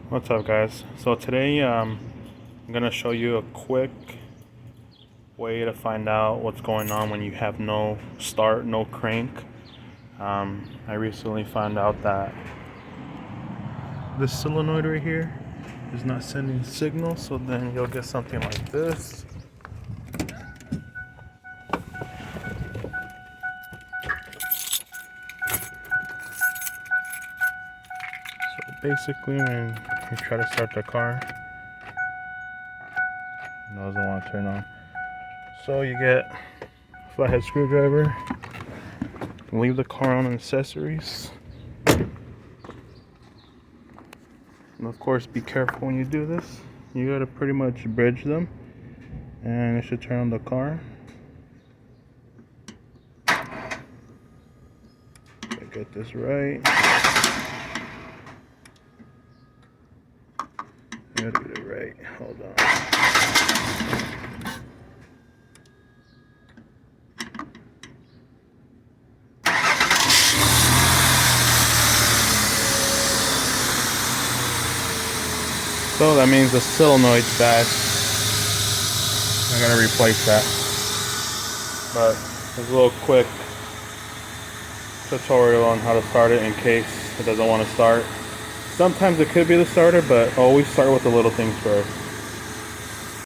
What's up, guys? So today I'm gonna show you a quick way to find out what's going on when you have no start, no crank. I recently found out that this solenoid right here is not sending signal, so then you'll get something like this. So basically, when you try to start the car, it doesn't want to turn on. So you get a flathead screwdriver, leave the car on accessories, and of course be careful when you do this. You gotta pretty much bridge them, and it should turn on the car. If I get this right, I gotta get it right. Hold on. So that means the solenoid's bad. I gotta replace that. But there's a little quick tutorial on how to start it in case it doesn't want to start. Sometimes it could be the starter, but always start with the little things first.